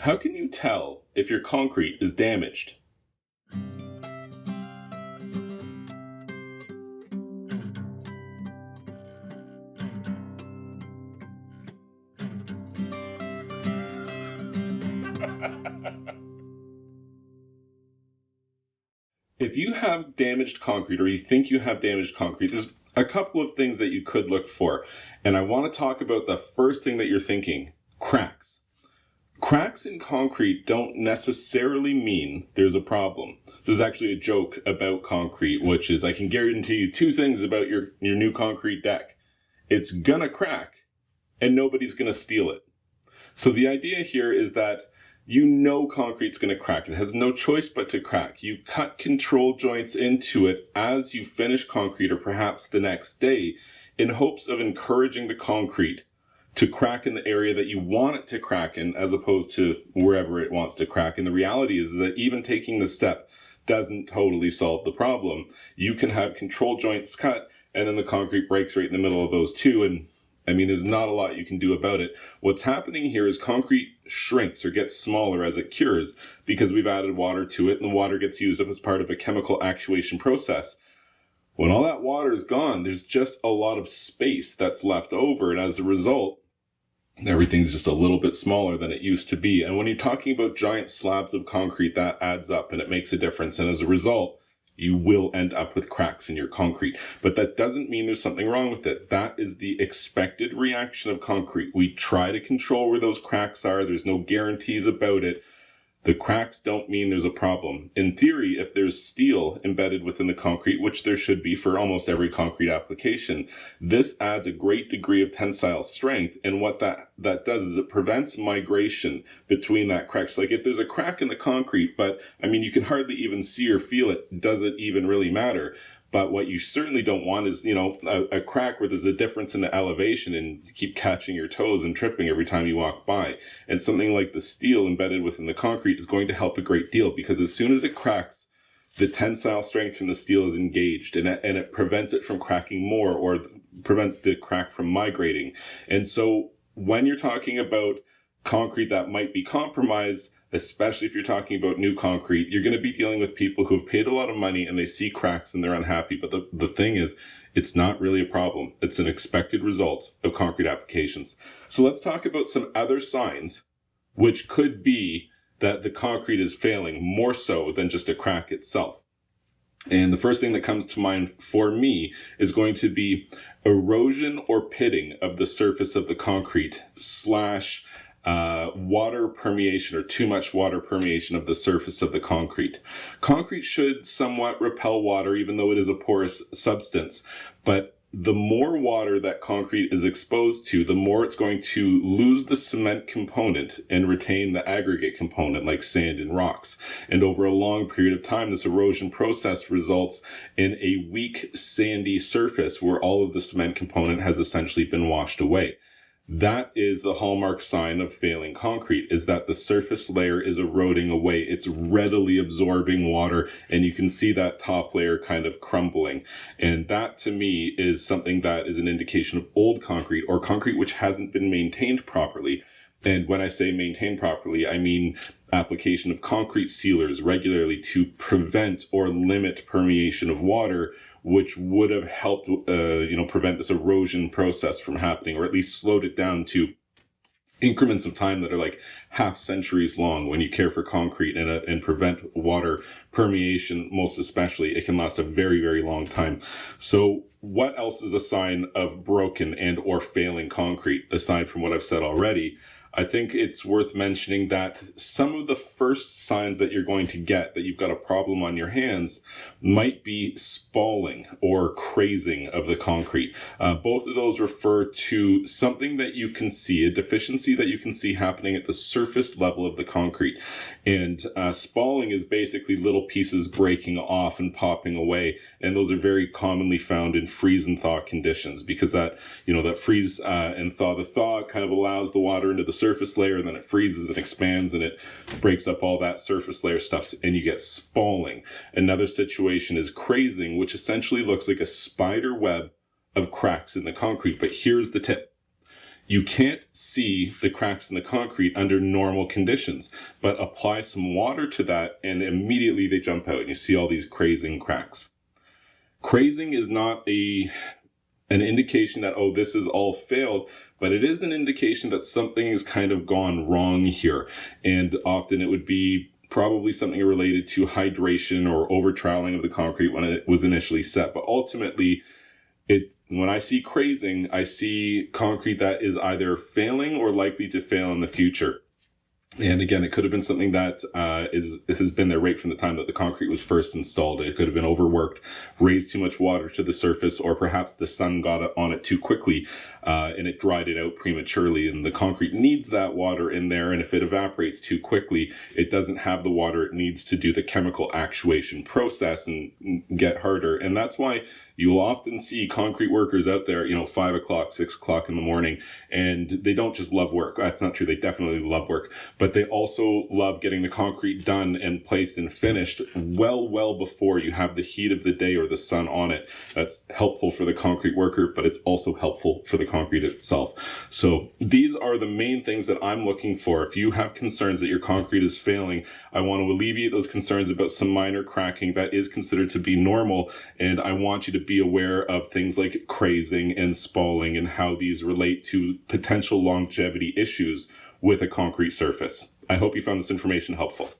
How can you tell if your concrete is damaged? If you have damaged concrete, or you think you have damaged concrete, there's a couple of things that you could look for. And I want to talk about the first thing that you're thinking: cracks. Cracks in concrete don't necessarily mean there's a problem. There's actually a joke about concrete, which is, I can guarantee you two things about your new concrete deck. It's gonna crack, and nobody's gonna steal it. So the idea here is that you know concrete's going to crack. It has no choice but to crack. You cut control joints into it as you finish concrete, or perhaps the next day, in hopes of encouraging the concrete to crack in the area that you want it to crack in, as opposed to wherever it wants to crack. And the reality is that even taking the step doesn't totally solve the problem. You can have control joints cut, and then the concrete breaks right in the middle of those two, and I mean, there's not a lot you can do about it. What's happening here is concrete shrinks or gets smaller as it cures because we've added water to it, and the water gets used up as part of a chemical actuation process. When all that water is gone, there's just a lot of space that's left over, and as a result, everything's just a little bit smaller than it used to be. And when you're talking about giant slabs of concrete, that adds up and it makes a difference. And as a result, you will end up with cracks in your concrete. But that doesn't mean there's something wrong with it. That is the expected reaction of concrete. We try to control where those cracks are. There's no guarantees about it. The cracks don't mean there's a problem. In theory, if there's steel embedded within the concrete, which there should be for almost every concrete application, this adds a great degree of tensile strength. And what that does is it prevents migration between that cracks. Like if there's a crack in the concrete, but I mean, you can hardly even see or feel it, does it even really matter? But what you certainly don't want is, a crack where there's a difference in the elevation and you keep catching your toes and tripping every time you walk by. And something like the steel embedded within the concrete is going to help a great deal, because as soon as it cracks, the tensile strength from the steel is engaged, and it prevents it from cracking more, or prevents the crack from migrating. And so when you're talking about concrete that might be compromised, especially if you're talking about new concrete, you're going to be dealing with people who have paid a lot of money and they see cracks and they're unhappy. But the thing is, it's not really a problem. It's an expected result of concrete applications. So let's talk about some other signs which could be that the concrete is failing more so than just a crack itself. And the first thing that comes to mind for me is going to be erosion or pitting of the surface of the concrete / water permeation, or too much water permeation of the surface of the concrete. Concrete should somewhat repel water, even though it is a porous substance. But the more water that concrete is exposed to, the more it's going to lose the cement component and retain the aggregate component, like sand and rocks. And over a long period of time, this erosion process results in a weak, sandy surface where all of the cement component has essentially been washed away. That is the hallmark sign of failing concrete, is that the surface layer is eroding away. It's readily absorbing water, and you can see that top layer kind of crumbling. And that, to me, is something that is an indication of old concrete, or concrete which hasn't been maintained properly. And when I say maintain properly, I mean application of concrete sealers regularly to prevent or limit permeation of water, which would have helped prevent this erosion process from happening, or at least slowed it down to increments of time that are like half centuries long. When you care for concrete and prevent water permeation, most especially, it can last a very, very long time. So what else is a sign of broken and or failing concrete, aside from what I've said already? I think it's worth mentioning that some of the first signs that you're going to get that you've got a problem on your hands might be spalling or crazing of the concrete. Both of those refer to something that you can see, a deficiency that you can see happening at the surface level of the concrete. And spalling is basically little pieces breaking off and popping away. And those are very commonly found in freeze and thaw conditions, because that freeze and thaw, the thaw kind of allows the water into the surface layer, and then it freezes and expands and it breaks up all that surface layer stuff, and you get spalling. Another situation is crazing, which essentially looks like a spider web of cracks in the concrete. But here's the tip: You can't see the cracks in the concrete under normal conditions, but apply some water to that and immediately they jump out and you see all these crazing cracks. Crazing is not an indication that, oh, this is all failed, but it is an indication that something has kind of gone wrong here. And often it would be probably something related to hydration or over-troweling of the concrete when it was initially set. But ultimately, when I see crazing, I see concrete that is either failing or likely to fail in the future. And again, it could have been something that has been there right from the time that the concrete was first installed. It could have been overworked, raised too much water to the surface, or perhaps the sun got on it too quickly and it dried it out prematurely. And the concrete needs that water in there, and if it evaporates too quickly, it doesn't have the water it needs to do the chemical actuation process and get harder. And that's why you'll often see concrete workers out there, 5 o'clock, 6 o'clock in the morning, and they don't just love work. That's not true. They definitely love work, but they also love getting the concrete done and placed and finished well before you have the heat of the day or the sun on it. That's helpful for the concrete worker, but it's also helpful for the concrete itself. So these are the main things that I'm looking for. If you have concerns that your concrete is failing, I want to alleviate those concerns about some minor cracking that is considered to be normal, and I want you to be aware of things like crazing and spalling and how these relate to potential longevity issues with a concrete surface. I hope you found this information helpful.